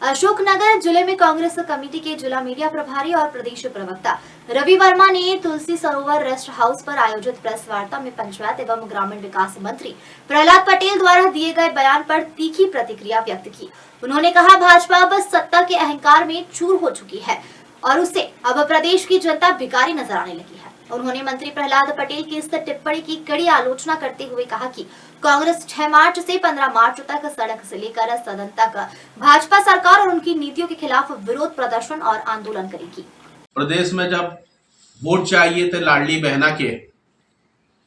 अशोकनगर जिले में कांग्रेस कमेटी के जिला मीडिया प्रभारी और प्रदेश प्रवक्ता रवि वर्मा ने तुलसी सरोवर रेस्ट हाउस पर आयोजित प्रेस वार्ता में पंचायत एवं ग्रामीण विकास मंत्री प्रहलाद पटेल द्वारा दिए गए बयान पर तीखी प्रतिक्रिया व्यक्त की। उन्होंने कहा, भाजपा अब सत्ता के अहंकार में चूर हो चुकी है और उसे अब प्रदेश की जनता भिखारी नजर आने लगी है। उन्होंने मंत्री प्रहलाद पटेल की इस टिप्पणी की कड़ी आलोचना करते हुए कहा कि कांग्रेस 6 मार्च से 15 मार्च तक सड़क से लेकर सदन तक भाजपा सरकार और उनकी नीतियों के खिलाफ विरोध प्रदर्शन और आंदोलन करेगी। प्रदेश में जब वोट चाहिए थे लाडली बहना के,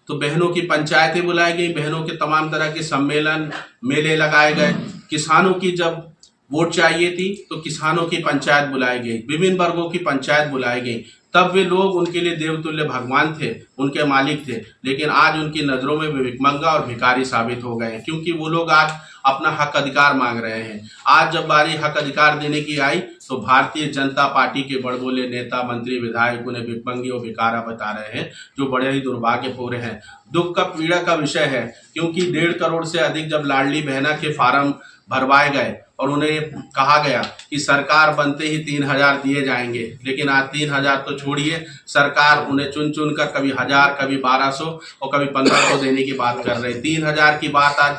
तो बहनों की पंचायतें बुलाई गई, बहनों के तमाम तरह के सम्मेलन मेले लगाए गए। किसानों की जब वोट चाहिए थी तो किसानों की पंचायत बुलाई गई, विभिन्न वर्गों की पंचायत बुलाई गई। तब वे लोग उनके लिए देवतुल्य भगवान थे, उनके मालिक थे। लेकिन आज उनकी नजरों में वे भिखमंगा और भिखारी साबित हो गए हैं, क्योंकि वो लोग आज अपना हक अधिकार मांग रहे हैं। आज जब बारी हक अधिकार देने की आई तो भारतीय जनता पार्टी के बड़बोले नेता, मंत्री, विधायक उन्हें भिखमंगी और भिखारा बता रहे हैं, जो बड़े ही दुर्भाग्यपूर्ण है। दुख का, पीड़ा का विषय है, क्योंकि 1.5 करोड़ से अधिक जब लाडली बहना के फार्म भरवाए गए और उन्हें कहा गया कि सरकार बनते ही 3,000 दिए जाएंगे, लेकिन आज 3,000 तो छोड़िए, सरकार उन्हें चुन चुन कर कभी 1,000, कभी 1,200 और कभी 1,500 देने की बात कर रहे हैं। 3,000 की बात आज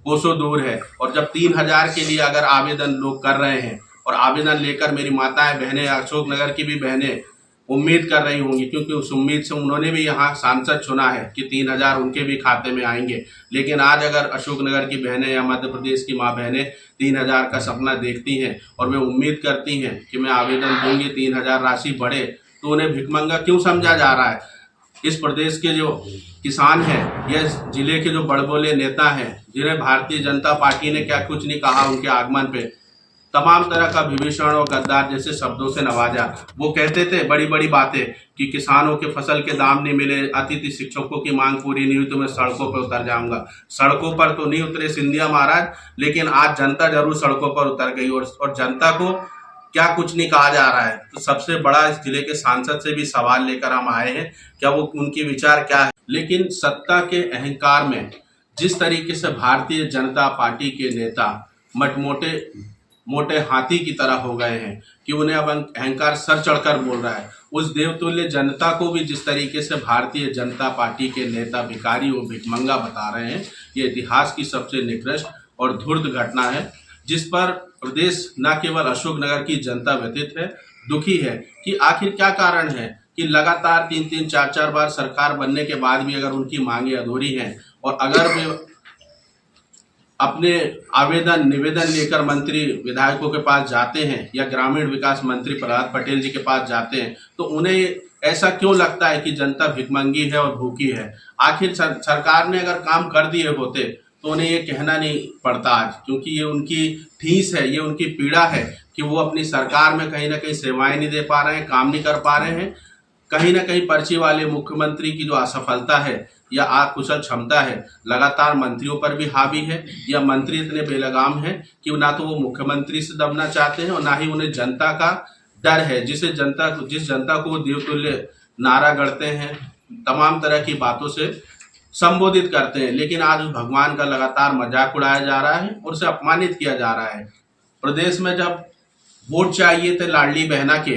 कोसों दूर है। और जब 3,000 के लिए अगर आवेदन लोग कर रहे हैं और आवेदन लेकर मेरी माताएं बहनें, अशोकनगर की भी बहनें उम्मीद कर रही होंगी, क्योंकि उस उम्मीद से उन्होंने भी यहाँ सांसद चुना है कि 3,000 उनके भी खाते में आएंगे। लेकिन आज अगर अशोकनगर की बहनें या मध्य प्रदेश की माँ बहनें 3,000 का सपना देखती हैं और वे उम्मीद करती हैं कि मैं आवेदन दूंगी, 3,000 राशि बढ़े, तो उन्हें भिखमंगा क्यों समझा जा रहा है? इस प्रदेश के जो किसान हैं या जिले के जो बड़बोले नेता हैं, जिन्हें भारतीय जनता पार्टी ने क्या कुछ नहीं कहा उनके आगमन पे, तमाम तरह का विभीषण और गद्दार जैसे शब्दों से नवाजा। वो कहते थे बड़ी बड़ी बातें कि किसानों के फसल के दाम नहीं मिले, अतिथि शिक्षकों की मांग पूरी नहीं हुई तो मैं सड़कों पर उतर जाऊंगा। सड़कों पर तो नहीं उतरे सिंधिया महाराज, लेकिन आज जनता जरूर सड़कों पर उतर गई और जनता को क्या कुछ नहीं कहा जा रहा है। तो सबसे बड़ा इस जिले के सांसद से भी सवाल लेकर हम आए हैं, क्या वो उनके विचार क्या है। लेकिन सत्ता के अहंकार में जिस तरीके से भारतीय जनता पार्टी के नेता मोटे हाथी की तरह हो गए हैं कि उन्हें अब अहंकार सर चढ़कर बोल रहा है, उस देवतुल्य जनता को भी जिस तरीके से भारतीय जनता पार्टी के नेता भिखारी और भिखमंगा बता रहे हैं, ये इतिहास की सबसे निकृष्ट और धूर्त घटना है, जिस पर प्रदेश न केवल अशोकनगर की जनता व्यथित है, दुखी है कि आखिर क्या कारण है कि लगातार 3-3, 4-4 बार सरकार बनने के बाद भी अगर उनकी मांगे अधूरी हैं और अगर वे अपने आवेदन निवेदन लेकर मंत्री विधायकों के पास जाते हैं या ग्रामीण विकास मंत्री प्रहलाद पटेल जी के पास जाते हैं, तो उन्हें ऐसा क्यों लगता है कि जनता भिखमंगी है और भूखी है। आखिर सरकार ने अगर काम कर दिए होते तो उन्हें ये कहना नहीं पड़ता आज, क्योंकि ये उनकी ठीस है, ये उनकी पीड़ा है कि वो अपनी सरकार में कहीं ना कहीं सेवाएं नहीं दे पा रहे हैं, काम नहीं कर पा रहे हैं। कहीं ना कहीं पर्ची वाले मुख्यमंत्री की जो असफलता है या अकुशल क्षमता है लगातार मंत्रियों पर भी हावी है, या मंत्री इतने बेलगाम हैं कि ना तो वो मुख्यमंत्री से दबना चाहते हैं और ना ही उन्हें जनता का डर है, जिस जनता को वो देवतुल्य नारा गढ़ते हैं, तमाम तरह की बातों से संबोधित करते हैं। लेकिन आज उस भगवान का लगातार मजाक उड़ाया जा रहा है और उसे अपमानित किया जा रहा है। प्रदेश में जब वोट चाहिए थे लाडली बहना के,